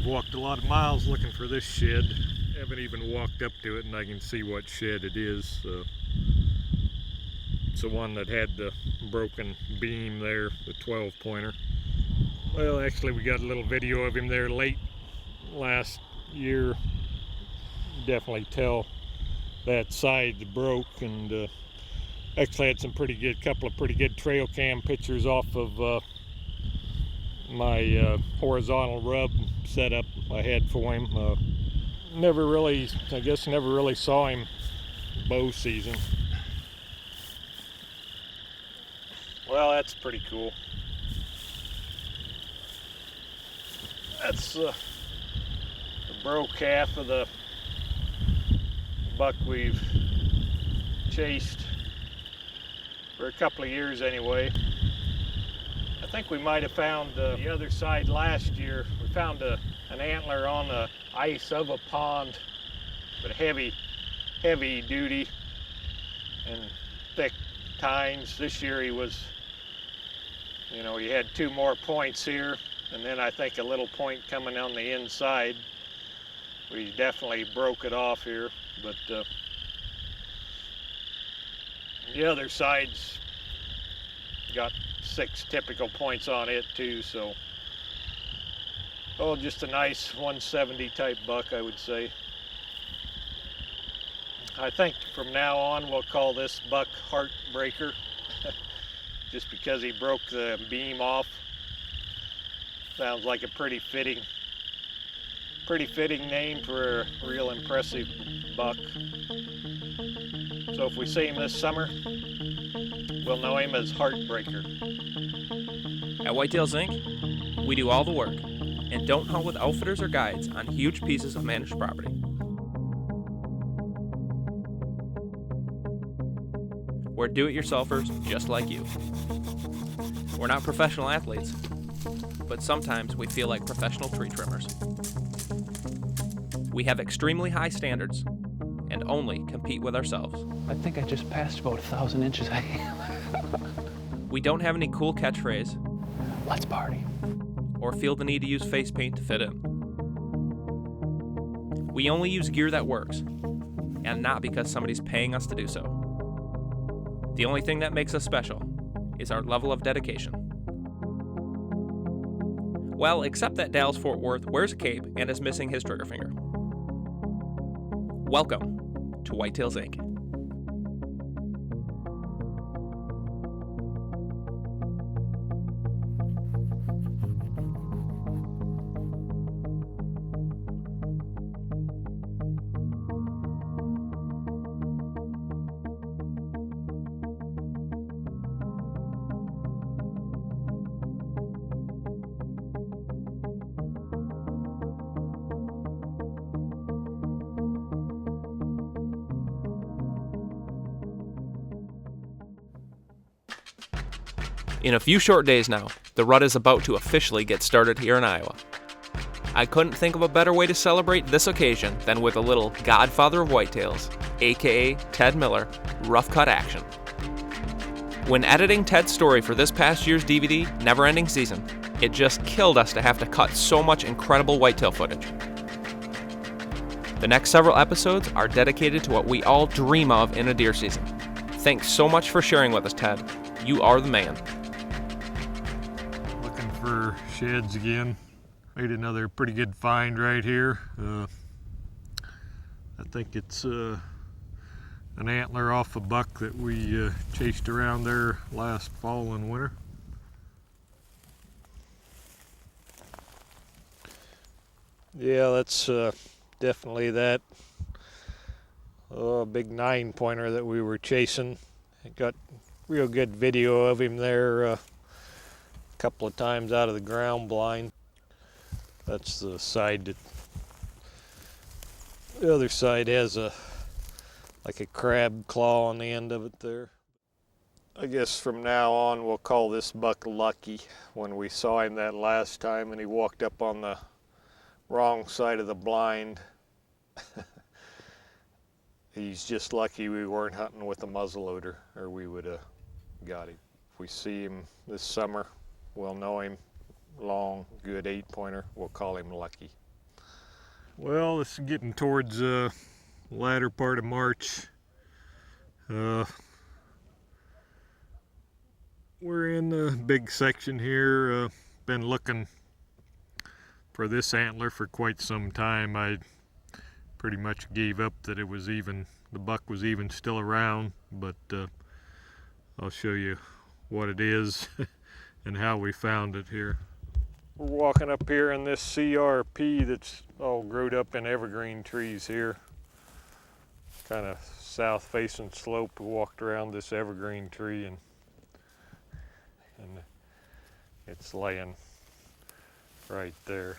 I've walked a lot of miles looking for this shed. Haven't even walked up to it, and I can see what shed it is. It's the one that had the broken beam there, the 12-pointer. Well, actually we got a little video of him there late last year. Definitely tell that side broke, and actually had some couple of pretty good trail cam pictures off of my horizontal rub setup I had for him. Never really saw him bow season. Well, that's pretty cool. That's the bro calf of the buck we've chased for a couple of years anyway. I think we might have found the other side last year. We found an antler on the ice of a pond, but heavy duty and thick tines. This year he was, he had 2 more points here, and then I think a little point coming on the inside. We definitely broke it off here, but the other side's got 6 typical points on it too, so just a nice 170 type buck, I would say. I think from now on we'll call this buck Heartbreaker, just because he broke the beam off. Sounds like a pretty fitting name for a real impressive buck. So if we see him this summer, we'll know him as Heartbreaker. At Whitetails Inc., we do all the work and don't hunt with outfitters or guides on huge pieces of managed property. We're do-it-yourselfers just like you. We're not professional athletes, but sometimes we feel like professional tree trimmers. We have extremely high standards and only compete with ourselves. I think I just passed about 1,000 inches. We don't have any cool catchphrase. Let's party. Or feel the need to use face paint to fit in. We only use gear that works, and not because somebody's paying us to do so. The only thing that makes us special is our level of dedication. Well, except that Dallas Fort Worth wears a cape and is missing his trigger finger. Welcome to Whitetails Inc. In a few short days now, the rut is about to officially get started here in Iowa. I couldn't think of a better way to celebrate this occasion than with a little Godfather of Whitetails, aka Ted Miller, rough cut action. When editing Ted's story for this past year's DVD, Never Ending Season, it just killed us to have to cut so much incredible whitetail footage. The next several episodes are dedicated to what we all dream of in a deer season. Thanks so much for sharing with us, Ted. You are the man. For sheds again. Made another pretty good find right here. I think it's an antler off a buck that we chased around there last fall and winter. Yeah, that's definitely that big 9-pointer that we were chasing. I got real good video of him there. Couple of times out of the ground blind. That's the side that the other side has like a crab claw on the end of it there. I guess from now on we'll call this buck Lucky. When we saw him that last time and he walked up on the wrong side of the blind, he's just lucky we weren't hunting with a muzzleloader, or we would have got him. If we see him this summer, we'll know him. Long, good 8-pointer. We'll call him Lucky. Well, this is getting towards the latter part of March. We're in the big section here. Been looking for this antler for quite some time. I pretty much gave up that it was even, the buck was even still around, but I'll show you what it is and how we found it here. We're walking up here in this CRP that's all growed up in evergreen trees here. Kind of south facing slope. We walked around this evergreen tree and it's laying right there.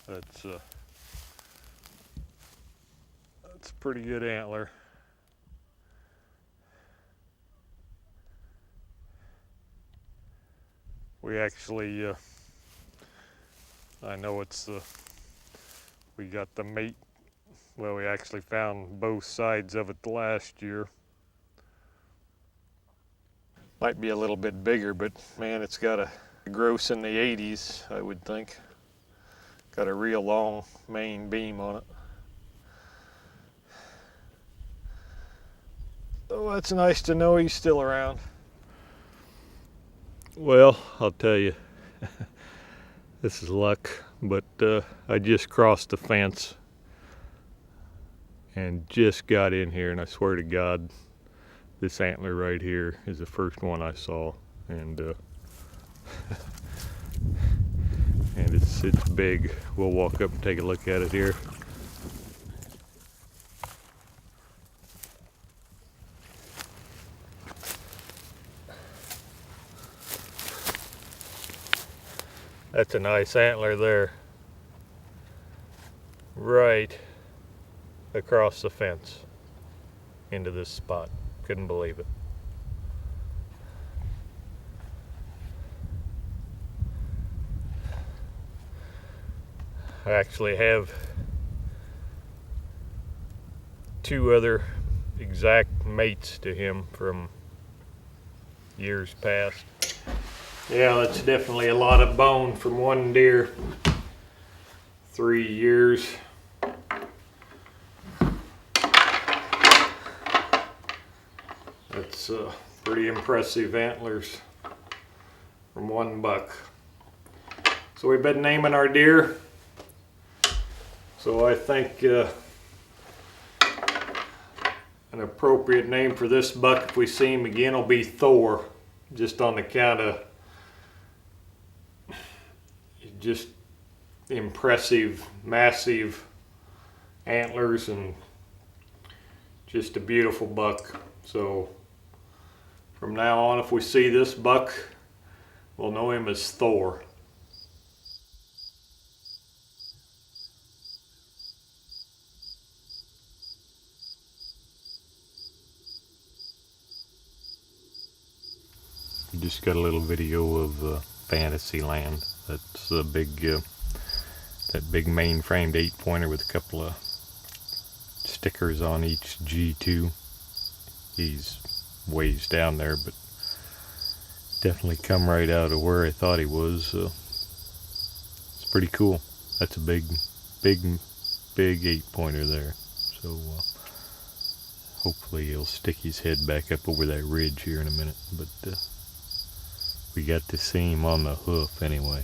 That's a pretty good antler. We actually, I know we got the mate, well, we actually found both sides of it last year. Might be a little bit bigger, but man, it's got a gross in the 80s, I would think. Got a real long main beam on it. Oh, that's nice to know he's still around. Well, I'll tell you, this is luck, but I just crossed the fence and just got in here, and I swear to God, this antler right here is the first one I saw, and and it's big. We'll walk up and take a look at it here. That's a nice antler there, right across the fence into this spot. Couldn't believe it. I actually have two other exact mates to him from years past. Yeah, that's definitely a lot of bone from one deer. 3 years. That's pretty impressive antlers from one buck. So we've been naming our deer. So I think an appropriate name for this buck, if we see him again, will be Thor, just on the count of just impressive, massive antlers and just a beautiful buck. So from now on, if we see this buck, we'll know him as Thor. You just got a little video of Fantasyland. That's the big, that big main-framed 8-pointer with a couple of stickers on each G2. He's ways down there, but definitely come right out of where I thought he was. It's pretty cool. That's a big 8-pointer there. So hopefully he'll stick his head back up over that ridge here in a minute. But we got to see him on the hoof anyway.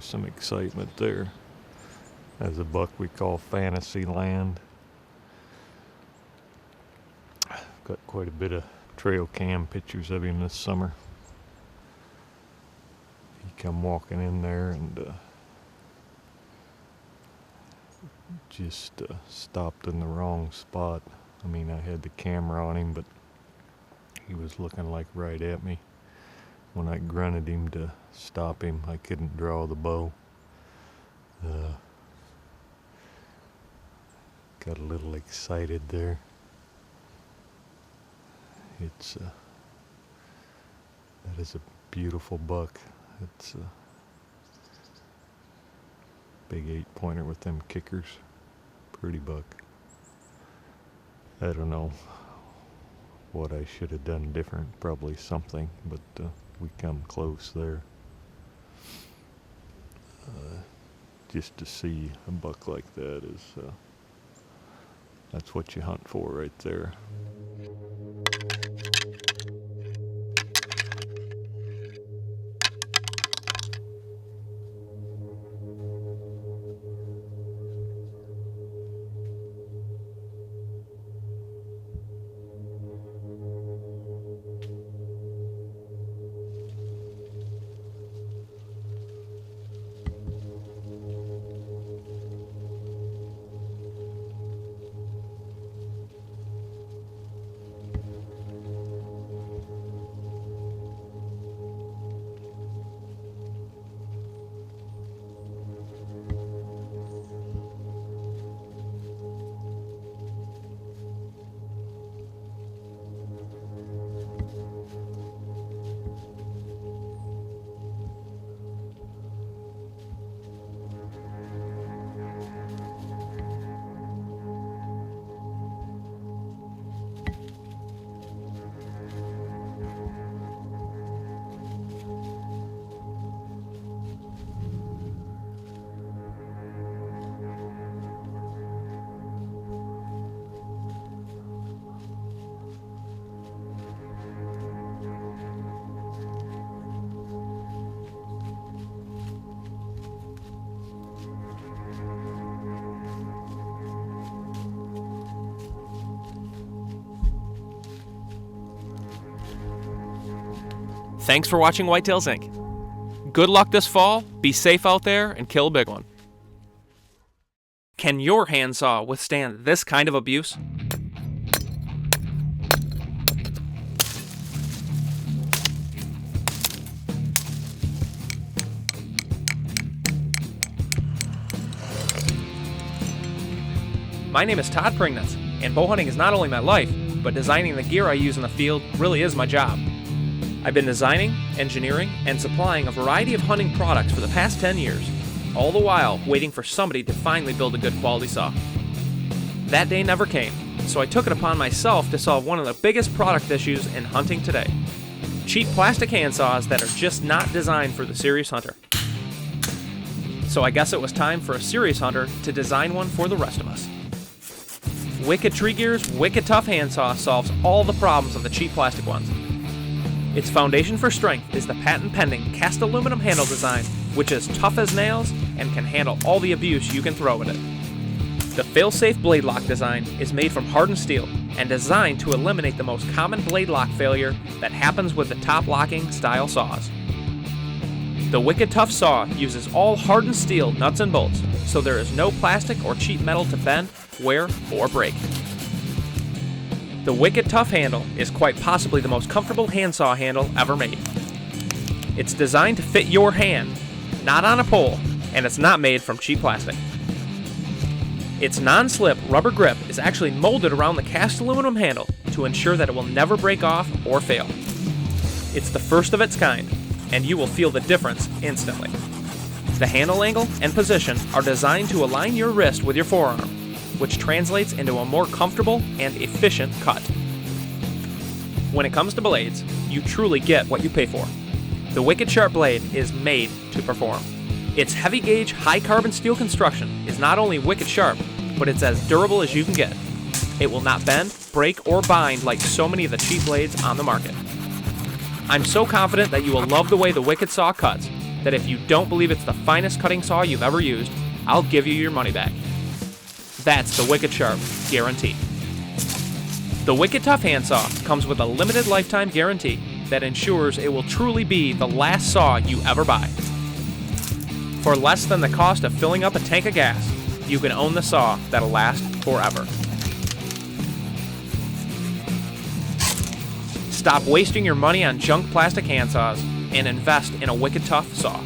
there's some excitement there. That's a buck we call Fantasyland. I've got quite a bit of trail cam pictures of him this summer. He come walking in there and just stopped in the wrong spot. I mean, I had the camera on him, but he was looking like right at me. When I grunted him to stop him, I couldn't draw the bow. Got a little excited there. It's that is a beautiful buck. It's a big 8-pointer with them kickers. Pretty buck. I don't know what I should have done different. Probably something, but we come close there. Just to see a buck like that is that's what you hunt for right there. Thanks for watching Whitetails Inc. Good luck this fall, be safe out there, and kill a big one. Can your handsaw withstand this kind of abuse? My name is Todd Pringnitz, and bow hunting is not only my life, but designing the gear I use in the field really is my job. I've been designing, engineering, and supplying a variety of hunting products for the past 10 years, all the while waiting for somebody to finally build a good quality saw. That day never came, so I took it upon myself to solve one of the biggest product issues in hunting today: cheap plastic handsaws that are just not designed for the serious hunter. So I guess it was time for a serious hunter to design one for the rest of us. Wicked Tree Gear's Wicked Tough handsaw solves all the problems of the cheap plastic ones. Its foundation for strength is the patent-pending cast aluminum handle design, which is tough as nails and can handle all the abuse you can throw at it. The fail-safe blade lock design is made from hardened steel and designed to eliminate the most common blade lock failure that happens with the top locking style saws. The Wicked Tough saw uses all hardened steel nuts and bolts, so there is no plastic or cheap metal to bend, wear, or break. The Wicked Tough handle is quite possibly the most comfortable handsaw handle ever made. It's designed to fit your hand, not on a pole, and it's not made from cheap plastic. Its non-slip rubber grip is actually molded around the cast aluminum handle to ensure that it will never break off or fail. It's the first of its kind, and you will feel the difference instantly. The handle angle and position are designed to align your wrist with your forearm, which translates into a more comfortable and efficient cut. When it comes to blades, you truly get what you pay for. The Wicked Sharp blade is made to perform. Its heavy gauge, high carbon steel construction is not only wicked sharp, but it's as durable as you can get. It will not bend, break, or bind like so many of the cheap blades on the market. I'm so confident that you will love the way the Wicked saw cuts, that if you don't believe it's the finest cutting saw you've ever used, I'll give you your money back. That's the Wicked Sharp guarantee. The Wicked Tough handsaw comes with a limited lifetime guarantee that ensures it will truly be the last saw you ever buy. For less than the cost of filling up a tank of gas, you can own the saw that'll last forever. Stop wasting your money on junk plastic handsaws and invest in a Wicked Tough saw.